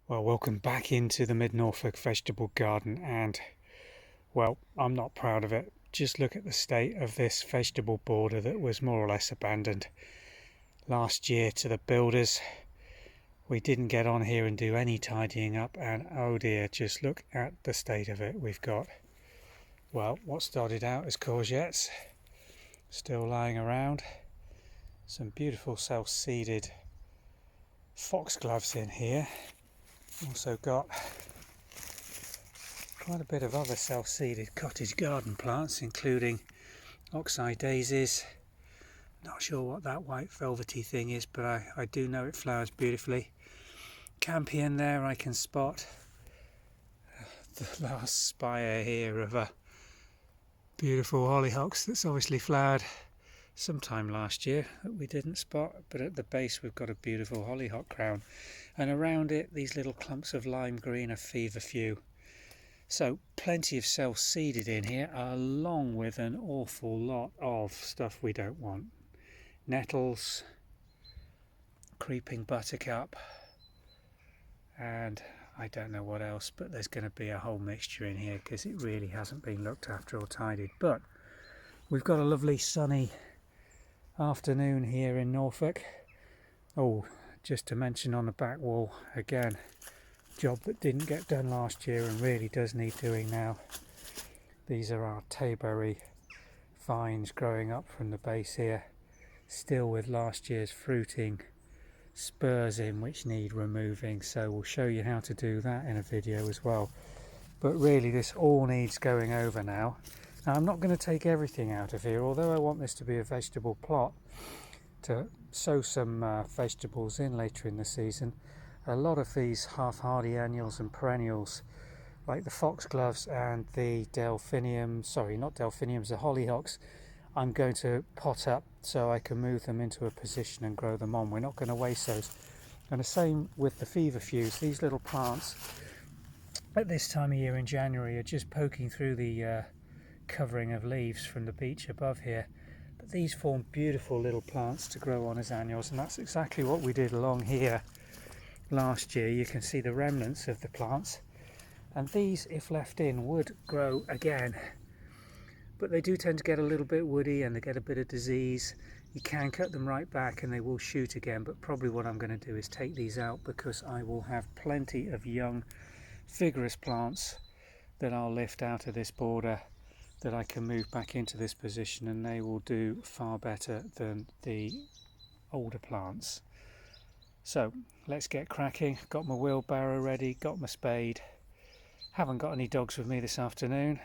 Well, welcome back into the mid-Norfolk vegetable garden, and well, I'm not proud of it. Just look at the state of this vegetable border that was more or less abandoned last year to the builders. We didn't get on here and do any tidying up, and oh dear, just look at the state of it. We've got, well, what started out as courgettes still lying around, some beautiful self-seeded foxgloves in here. Also got quite a bit of other self-seeded cottage garden plants, including oxeye daisies. Not sure what that white velvety thing is, but I do know it flowers beautifully. Campion there, I can spot the last spire here of a beautiful hollyhocks that's obviously flowered sometime last year that we didn't spot, but at the base we've got a beautiful hollyhock crown, and around it these little clumps of lime green are feverfew. So plenty of self-seeded in here, along with an awful lot of stuff we don't want. Nettles, creeping buttercup, and I don't know what else, but there's going to be a whole mixture in here because it really hasn't been looked after or tidied. But we've got a lovely sunny afternoon here in Norfolk. Oh, just to mention on the back wall again, job that didn't get done last year and really does need doing now. These are our tayberry vines growing up from the base here, still with last year's fruiting spurs in which need removing, so we'll show you how to do that in a video as well. But really this all needs going over now. Now I'm not going to take everything out of here, although I want this to be a vegetable plot to sow some vegetables in later in the season. A lot of these half-hardy annuals and perennials, like the foxgloves and the delphiniums, sorry, not delphiniums, the hollyhocks, I'm going to pot up so I can move them into a position and grow them on. We're not going to waste those. And the same with the feverfews. These little plants at this time of year in January are just poking through the covering of leaves from the beech above here. But these form beautiful little plants to grow on as annuals, and that's exactly what we did along here last year. You can see the remnants of the plants, and these, if left in, would grow again. But they do tend to get a little bit woody and they get a bit of disease. You can cut them right back and they will shoot again, but probably what I'm going to do is take these out because I will have plenty of young vigorous plants that I'll lift out of this border that I can move back into this position, and they will do far better than the older plants. So let's get cracking. Got my wheelbarrow ready, got my spade. Haven't got any dogs with me this afternoon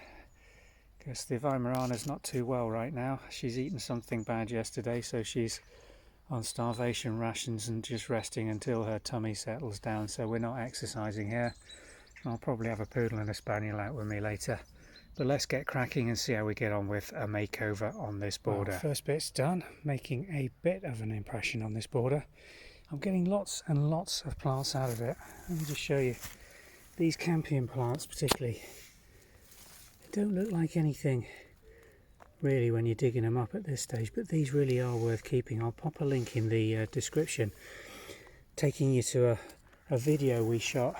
because the Weimaraner's not too well right now. She's eaten something bad yesterday, so she's on starvation rations and just resting until her tummy settles down, so we're not exercising here. I'll probably have a poodle and a spaniel out with me later. But let's get cracking and see how we get on with a makeover on this border. Well, first bit's done, making a bit of an impression on this border. I'm getting lots and lots of plants out of it. Let me just show you. These campion plants particularly, they don't look like anything really when you're digging them up at this stage, but these really are worth keeping. I'll pop a link in the description taking you to a video we shot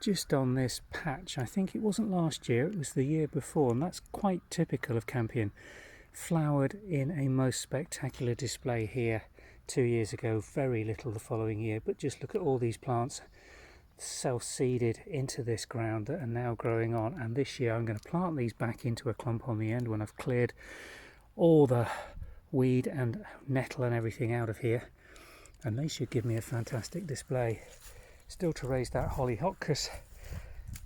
just on this patch. I think it wasn't last year, it was the year before, and that's quite typical of campion. Flowered in a most spectacular display here 2 years ago, very little the following year, but just look at all these plants self-seeded into this ground that are now growing on. And this year I'm going to plant these back into a clump on the end when I've cleared all the weed and nettle and everything out of here, and they should give me a fantastic display. Still to raise that hollyhock because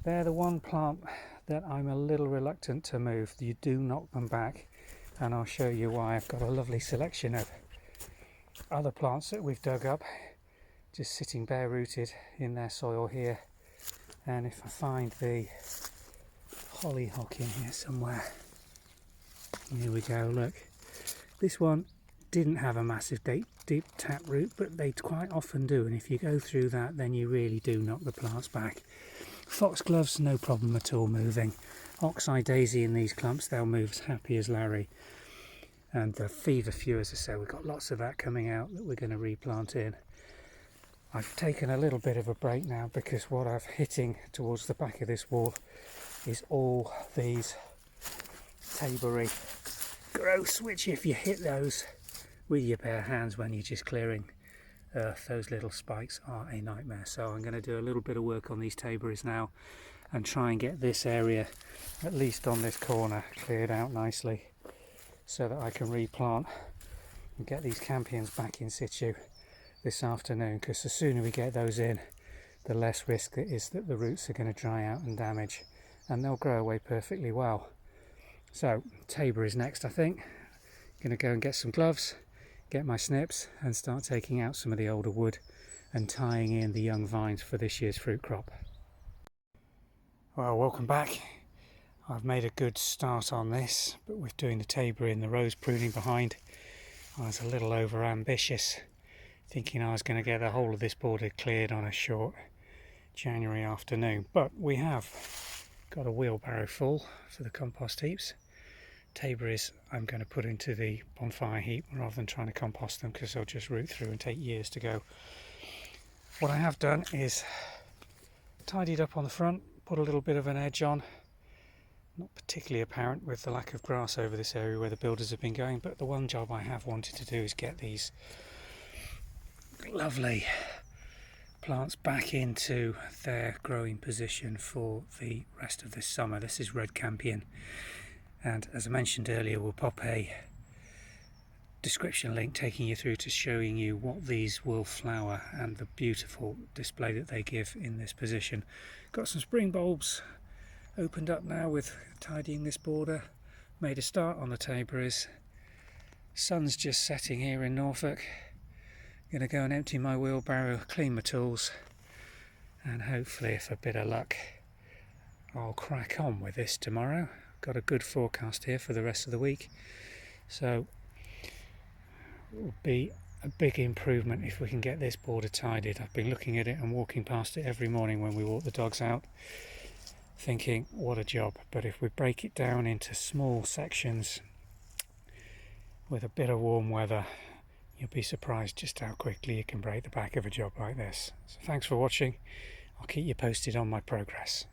they're the one plant that I'm a little reluctant to move. You do knock them back, and I'll show you why. I've got a lovely selection of other plants that we've dug up just sitting bare rooted in their soil here, and if I find the hollyhock in here somewhere, here we go. Look, this one didn't have a massive deep tap root, but they quite often do, and if you go through that then you really do knock the plants back. Foxgloves, no problem at all moving. Oxeye daisy in these clumps, they'll move as happy as Larry. And the feverfew, as I say, we've got lots of that coming out that we're going to replant in. I've taken a little bit of a break now because what I've hitting towards the back of this wall is all these tayberry growths, which if you hit those with your bare hands when you're just clearing earth, those little spikes are a nightmare. So I'm going to do a little bit of work on these tayberries now and try and get this area, at least on this corner, cleared out nicely so that I can replant and get these campions back in situ this afternoon, because the sooner we get those in, the less risk it is that the roots are going to dry out and damage, and they'll grow away perfectly well. So tayberry is next, I think. Going to go and get some gloves, get my snips and start taking out some of the older wood and tying in the young vines for this year's fruit crop. Well, welcome back. I've made a good start on this, but with doing the tayberry and the rose pruning behind, I was a little over ambitious, thinking I was going to get the whole of this border cleared on a short January afternoon. But we have got a wheelbarrow full for the compost heaps. Tayberries I'm going to put into the bonfire heap rather than trying to compost them, because they'll just root through and take years to go. What I have done is tidied up on the front, put a little bit of an edge on. Not particularly apparent with the lack of grass over this area where the builders have been going, but the one job I have wanted to do is get these lovely plants back into their growing position for the rest of this summer. This is red campion, and as I mentioned earlier, we'll pop a description link taking you through to showing you what these will flower and the beautiful display that they give in this position. Got some spring bulbs opened up now with tidying this border. Made a start on the tayberries. Sun's just setting here in Norfolk. Going to go and empty my wheelbarrow, clean my tools, and hopefully, with a bit of luck, I'll crack on with this tomorrow. Got a good forecast here for the rest of the week, so it will be a big improvement if we can get this border tidied. I've been looking at it and walking past it every morning when we walk the dogs out, thinking what a job. But if we break it down into small sections with a bit of warm weather, you'll be surprised just how quickly you can break the back of a job like this. So thanks for watching. I'll keep you posted on my progress.